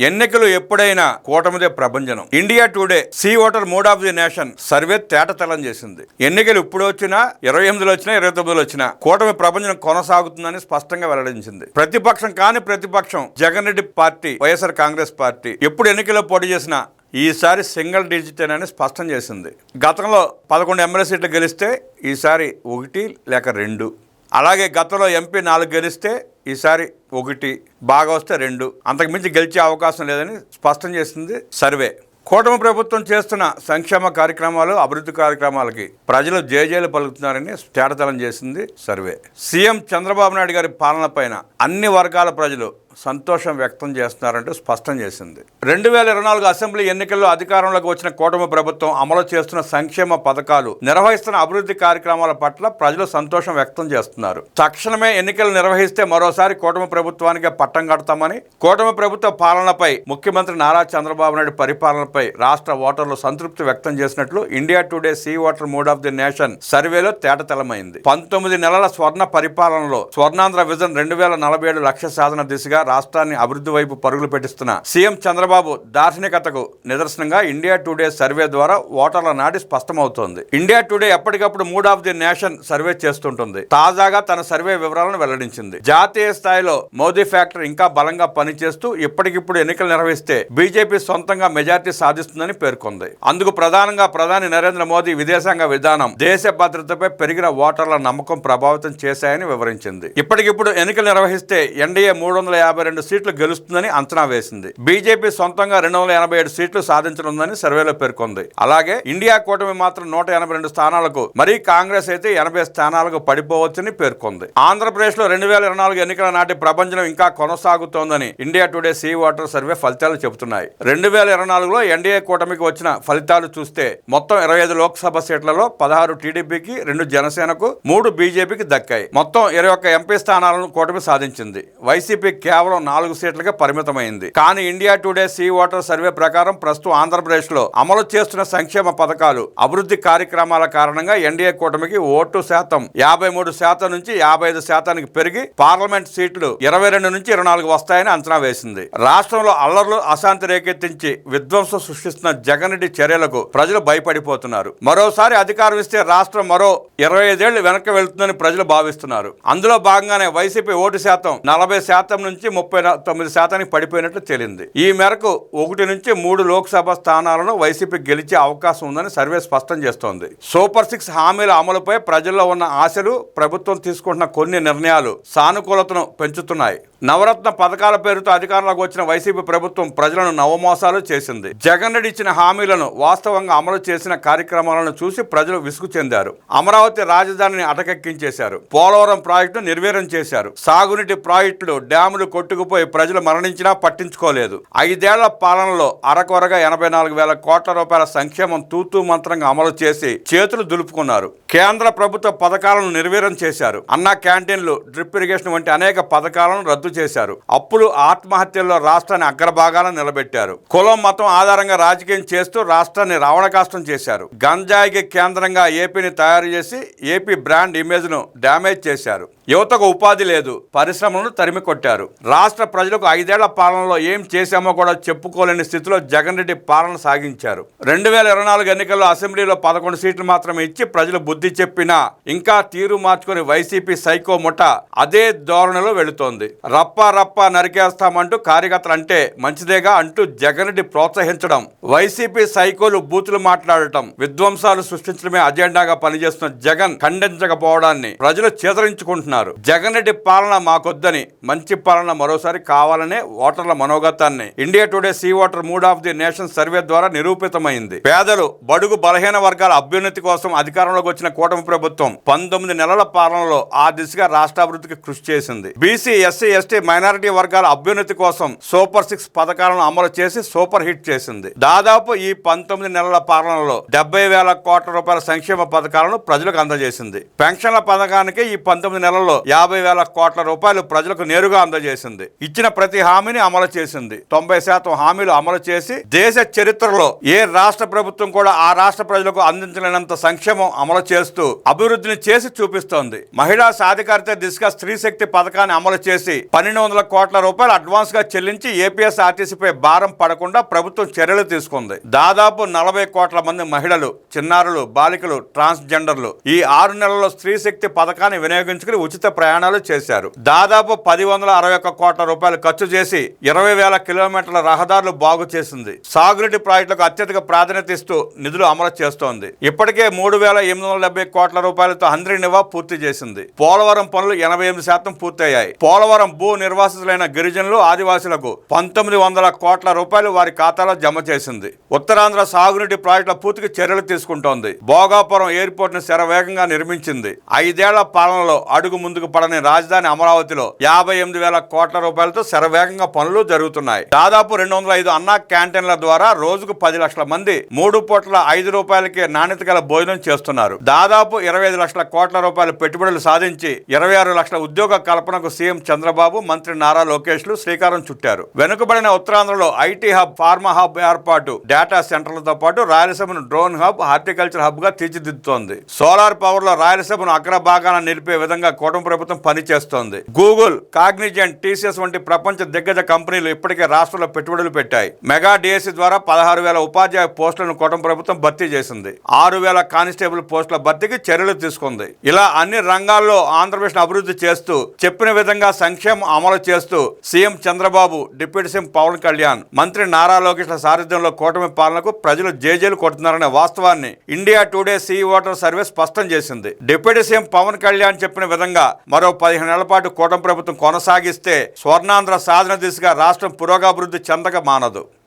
ఎన్నికలు ఎప్పుడైనా కూటమిదే ప్రభంజనం. India today C voter mood of the nation survey తేటతెల్లం చేసింది. ఎన్నికలు ఇప్పుడు వచ్చినా 28లో వచ్చినా 29లో వచ్చినా కూటమి ప్రభంజనం కొనసాగుతుందని స్పష్టంగా వెల్లడించింది. ప్రతిపక్షం కాని ప్రతిపక్షం జగన్ రెడ్డి పార్టీ, వైఎస్ఆర్ కాంగ్రెస్ పార్టీ ఎప్పుడు ఎన్నికల్లో పోటీ చేసినా ఈసారి సింగిల్ డిజిట్ అని స్పష్టం చేసింది. గతంలో 11 ఎమ్మెల్యే సీట్లు గెలిస్తే ఈసారి 1 లేక 2. అలాగే గతంలో ఎంపీ 4 గెలిస్తే ఈసారి 1, బాగా వస్తే 2, అంతకుమించి గెలిచే అవకాశం లేదని స్పష్టం చేసింది సర్వే. కూటమి ప్రభుత్వం చేస్తున్న సంక్షేమ కార్యక్రమాలు, అభివృద్ధి కార్యక్రమాలకి ప్రజలు జేజేలు పలుకుతున్నారని తేటతెల్లం చేసింది సర్వే. సీఎం చంద్రబాబు నాయుడు గారి పాలన పైన అన్ని వర్గాల ప్రజలు సంతోషం వ్యక్తం చేస్తున్నారంటూ స్పష్టం చేసింది. 2024 అసెంబ్లీ ఎన్నికల్లో అధికారంలోకి వచ్చిన కూటమి ప్రభుత్వం అమలు చేస్తున్న సంక్షేమ పథకాలు, నిర్వహిస్తున్న అభివృద్ధి కార్యక్రమాల పట్ల ప్రజలు సంతోషం వ్యక్తం చేస్తున్నారు. తక్షణమే ఎన్నికలు నిర్వహిస్తే మరోసారి కూటమి ప్రభుత్వానికి పట్టం కడతామని, కూటమి ప్రభుత్వ పాలనపై ముఖ్యమంత్రి నారా చంద్రబాబు నాయుడు పరిపాలనపై రాష్ట్ర ఓటర్లు సంతృప్తి వ్యక్తం చేసినట్లు India today C voter mood of the nation సర్వేలో తేటతెల్లమైంది. 19 నెలల స్వర్ణ పరిపాలనలో స్వర్ణాంధ్ర విజన్ 2047 లక్ష్య సాధన దిశగా రాష్ట్రాన్ని అభివృద్ధి వైపు పరుగులు పెట్టిస్తున్న సీఎం చంద్రబాబు దార్శనికతకు నిదర్శనంగా ఇండియా టుడే సర్వే ద్వారా ఓటర్ల నాటి స్పష్టమవుతోంది. ఇండియా టుడే ఎప్పటికప్పుడు mood of the nation survey చేస్తుంటుంది. తాజాగా తన సర్వే వివరాలను వెల్లడించింది. జాతీయ స్థాయిలో మోదీ ఫ్యాక్టర్ ఇంకా బలంగా పనిచేస్తూ ఇప్పటికిప్పుడు ఎన్నికలు నిర్వహిస్తే బీజేపీ సొంతంగా మెజార్టీ సాధిస్తుందని పేర్కొంది. అందుకు ప్రధానంగా ప్రధాని నరేంద్ర మోదీ విదేశాంగ విధానం, దేశ భద్రతపై పెరిగిన ఓటర్ల నమ్మకం ప్రభావితం చేశాయని వివరించింది. ఇప్పటికిప్పుడు ఎన్నికలు నిర్వహిస్తే ఎన్డీఏ 352 సీట్లు గెలుస్తుందని అంచనా వేసింది. బీజేపీ సొంతంగా 287 సీట్లు సాధించనుందని సర్వేలో పేర్కొంది. అలాగే ఇండియా కూటమి మాత్రం 182 స్థానాలకు, మరీ కాంగ్రెస్ అయితే 80 స్థానాలకు పడిపోవచ్చని పేర్కొంది. ఆంధ్రప్రదేశ్ లో 2024 ఎన్నికల నాటి ప్రభంజనం ఇంకా కొనసాగుతోందని India today C voter survey ఫలితాలు చెబుతున్నాయి. 2024లో ఎన్డీఏ కూటమికి వచ్చిన ఫలితాలు చూస్తే మొత్తం 25 లోక్సభ సీట్లలో 16 టీడీపీకి, 2 జనసేనకు, 3 బీజేపీకి దక్కాయి. మొత్తం 21 ఎంపీ స్థానాలను కూటమి సాధించింది. వైసీపీ కేవలం 4 సీట్లకే పరిమితమైంది. కానీ India today C voter survey ప్రకారం ప్రస్తుతం ఆంధ్రప్రదేశ్ లో అమలు చేస్తున్న సంక్షేమ పథకాలు, అభివృద్ధి కార్యక్రమాల కారణంగా ఎన్డీఏ కూటమికి ఓటు శాతం 53% నుంచి 55% పెరిగి పార్లమెంట్ సీట్లు 22 నుంచి 24 వస్తాయని అంచనా వేసింది. రాష్ట్రంలో అల్లర్లు, అశాంతి రేకెత్తించి విధ్వంసం సృష్టిస్తున్న జగన్ రెడ్డి చర్యలకు ప్రజలు భయపడిపోతున్నారు. మరోసారి అధికారం ఇస్తే రాష్ట్రం మరో 25 ఏళ్లు వెనక్కి వెళ్తుందని ప్రజలు భావిస్తున్నారు. అందులో భాగంగానే వైసీపీ ఓటు శాతం 40% నుంచి 39% పడిపోయినట్లు తేలింది. ఈ మేరకు 1 నుంచి 3 లోక్సభ స్థానాలను వైసీపీ గెలిచే అవకాశం ఉందని సర్వే స్పష్టం చేస్తోంది. సూపర్ 6 హామీల అమలుపై ప్రజల్లో ఉన్న ఆశలు, ప్రభుత్వం తీసుకుంటున్న కొన్ని నిర్ణయాలు సానుకూలతను పెంచుతున్నాయి. నవరత్న పథకాల పేరుతో అధికారంలోకి వచ్చిన వైసీపీ ప్రభుత్వం ప్రజలను నవమోసాలు చేసింది. జగన్ రెడ్డి ఇచ్చిన హామీలను వాస్తవంగా అమలు చేసిన కార్యక్రమాలను చూసి ప్రజలు విసుగు చెందారు. అమరావతి రాజధానిని అటకెక్కించేశారు. పోలవరం ప్రాజెక్టును నిర్వీర్యం చేశారు. సాగునీటి ప్రాజెక్టులు, డ్యాములు కొట్టుకుపోయి ప్రజలు మరణించినా పట్టించుకోలేదు. 5 ఏళ్ల పాలనలో అరకొరగా 84,000 కోట్ల రూపాయల సంక్షేమం తూతూ మంత్రంగా అమలు చేసి చేతులు దులుపుకున్నారు. కేంద్ర ప్రభుత్వ పథకాలను నిర్వీర్యం చేశారు. అన్నా క్యాంటీన్లు, డ్రిప్ ఇరిగేషన్ వంటి అనేక పథకాలను రద్దు చేశారు. అప్పులు, ఆత్మహత్యల్లో రాష్ట్రాన్ని అగ్రభాగాన నిలబెట్టారు. కులం, మతం ఆధారంగా రాజకీయం చేస్తూ రాష్ట్రాన్ని రావణకాష్టం చేశారు. గంజాయికి కేంద్రంగా ఏపీని తయారు చేసి ఏపీ బ్రాండ్ ఇమేజ్ ను డ్యామేజ్ చేశారు. యువతకు ఉపాధి లేదు, పరిశ్రమలను తరిమి కొట్టారు. రాష్ట్ర ప్రజలకు 5 ఏళ్ల పాలనలో ఏం చేశామో కూడా చెప్పుకోలేని స్థితిలో జగన్ రెడ్డి పాలన సాగించారు. 2024 ఎన్నికల్లో అసెంబ్లీలో 11 సీట్లు మాత్రమే ఇచ్చి ప్రజలు బుద్ధి చెప్పినా ఇంకా తీరు మార్చుకుని వైసీపీ సైకో ముఠ అదే ధోరణిలో వెళుతోంది. రప్పా రప్పా నరికేస్తామంటూ కార్యకర్తలు అంటే మంచిదేగా అంటూ జగన్ రెడ్డి ప్రోత్సహించడం, వైసీపీ సైకోలు బూతులు మాట్లాడటం, విధ్వంసాలు సృష్టించడమే అజెండాగా పనిచేస్తున్న జగన్ ఖండించకపోవడాన్ని ప్రజలు చేదరించుకుంటున్నారు. జగన్ రెడ్డి పాలన మాకొద్దని, మంచి పాలన మరోసారి కావాలనే ఓటర్ల మనోగతాన్ని India today C voter mood of the nation survey ద్వారా నిరూపితమైంది. పేదలు, బడుగు బలహీన వర్గాల అభ్యున్నతి కోసం అధికారంలోకి వచ్చిన కూటమి ప్రభుత్వం 19 నెలల పాలనలో ఆ దిశగా రాష్ట్రాభివృద్ధికి కృషి చేసింది. బీసీ, ఎస్సీ, ఎస్టీ, మైనారిటీ వర్గాల అభ్యున్నతి కోసం సూపర్ 6 పథకాలను అమలు చేసి సూపర్ హిట్ చేసింది. దాదాపు ఈ 19 నెలల పాలనలో 70,000 కోట్ల రూపాయల సంక్షేమ పథకాలను ప్రజలకు అందజేసింది. పెన్షన్ల పథకానికి ఈ 19 నెలల్లో 50,000 కోట్ల రూపాయలు ప్రజలకు నేరుగా అందజేసింది. ఇచ్చిన ప్రతి హామీని అమలు చేసింది. 90% హామీలు అమలు చేసి దేశ చరిత్రలో ఏ రాష్ట్ర ప్రభుత్వం కూడా ఆ రాష్ట్ర ప్రజలకు అందించలేనంత సంక్షేమం అమలు చేస్తూ అభివృద్ధిని చేసి చూపిస్తోంది. మహిళా సాధికారత దిశగా స్త్రీ శక్తి పథకాన్ని అమలు చేసి 1200 కోట్ల రూపాయలు అడ్వాన్స్ గా చెల్లించి ఏపీఎస్ఆర్టీసీపై భారం పడకుండా ప్రభుత్వం చర్యలు తీసుకుంది. దాదాపు 40 కోట్ల మంది మహిళలు, చిన్నారులు, బాలికలు, ట్రాన్స్జెండర్లు ఈ 6 నెలల్లో స్త్రీ శక్తి పథకాన్ని వినియోగించుకుని ఉచిత ప్రయాణాలు చేశారు. దాదాపు 161 కోట్ల రూపాయలు ఖర్చు చేసి 20,000 కిలోమీటర్ల రహదారులు బాగు చేసింది. సాగునీటి ప్రాజెక్టులకు అత్యధిక ప్రాధాన్యత ఇస్తూ నిధులు అమలు చేస్తోంది. ఇప్పటికే 3,870 కోట్ల రూపాయలతో హంద్రీనివా పూర్తి చేసింది. పోలవరం పనులు 88% పూర్తయ్యాయి. పోలవరం భూ నిర్వాసితులైన గిరిజనులు, ఆదివాసులకు 1900 కోట్ల రూపాయలు వారి ఖాతాలో జమ చేసింది. ఉత్తరాంధ్ర సాగునీటి ప్రాజెక్టుల పూర్తికి చర్యలు తీసుకుంటోంది. భోగాపురం ఎయిర్పోర్ట్ ను శరవేగంగా నిర్మించింది. 5 ఏళ్ల పాలనలో అడుగు ముందుకు పడని రాజధాని అమరావతిలో 58,000 కోట్ల రూపాయలతో శరవేగంగా పనులు జరుగుతున్నాయి. దాదాపు 205 అన్నా క్యాంటీన్ల ద్వారా రోజుకు 10 లక్షల మంది 3 పూట్ల 5 రూపాయలకే నాణ్యత గల భోజనం చేస్తున్నారు. దాదాపు 25 లక్షల కోట్ల రూపాయల పెట్టుబడులు సాధించి 26 లక్షల ఉద్యోగ కల్పనకు సీఎం చంద్రబాబు, మంత్రి నారా లోకేష్ లు శ్రీకారం చుట్టారు. వెనుకబడిన ఉత్తరాంధ్రలో ఐటీ హబ్, ఫార్మా హబ్ ఏర్పాటు, డేటా సెంటర్లతో పాటు రాయలసీమను డ్రోన్ హబ్, హార్టికల్చర్ హబ్ గా తీర్చిదిద్దుతోంది. సోలార్ పవర్ లో రాయలసీమను అగ్రభాగాన నిలిపే విధంగా కూటమి ప్రభుత్వం పనిచేస్తోంది. గూగుల్, కాగ్నిజెంట్, టీసీఎస్ వంటి ప్రపంచ దిగ్గజ కంపెనీలు ఇప్పటికే రాష్ట్రంలో పెట్టుబడులు పెట్టాయి. మెగా డిఎస్సి ద్వారా 16,000 ఉపాధ్యాయ పోస్టులను కూటమి ప్రభుత్వం భర్తీ చేసింది. 6,000 కానిస్టేబుల్ పోస్టుల భర్తీకి చర్యలు తీసుకుంది. ఇలా అన్ని రంగాల్లో ఆంధ్రప్రదేశ్ అభివృద్ధి చేస్తూ, చెప్పిన విధంగా సంక్షేమం అమలు చేస్తూ CM Chandrababu, deputy CM Pawan Kalyan, మంత్రి నారా లోకేష్ సారథ్యంలో కూటమి పాలనకు ప్రజలు జేజేలు కొడుతున్నారనే వాస్తవాన్ని India today C voter survey స్పష్టం చేసింది. డిప్యూటీ సీఎం పవన్ కళ్యాణ్ చెప్పిన విధంగా మరో 15 నెలల పాటు కూటమి ప్రభుత్వం కొనసాగిస్తే స్వర్ణాంధ్ర సాధన దిశగా రాష్ట్రం పురోగభివృద్ధి చెందక మానదు.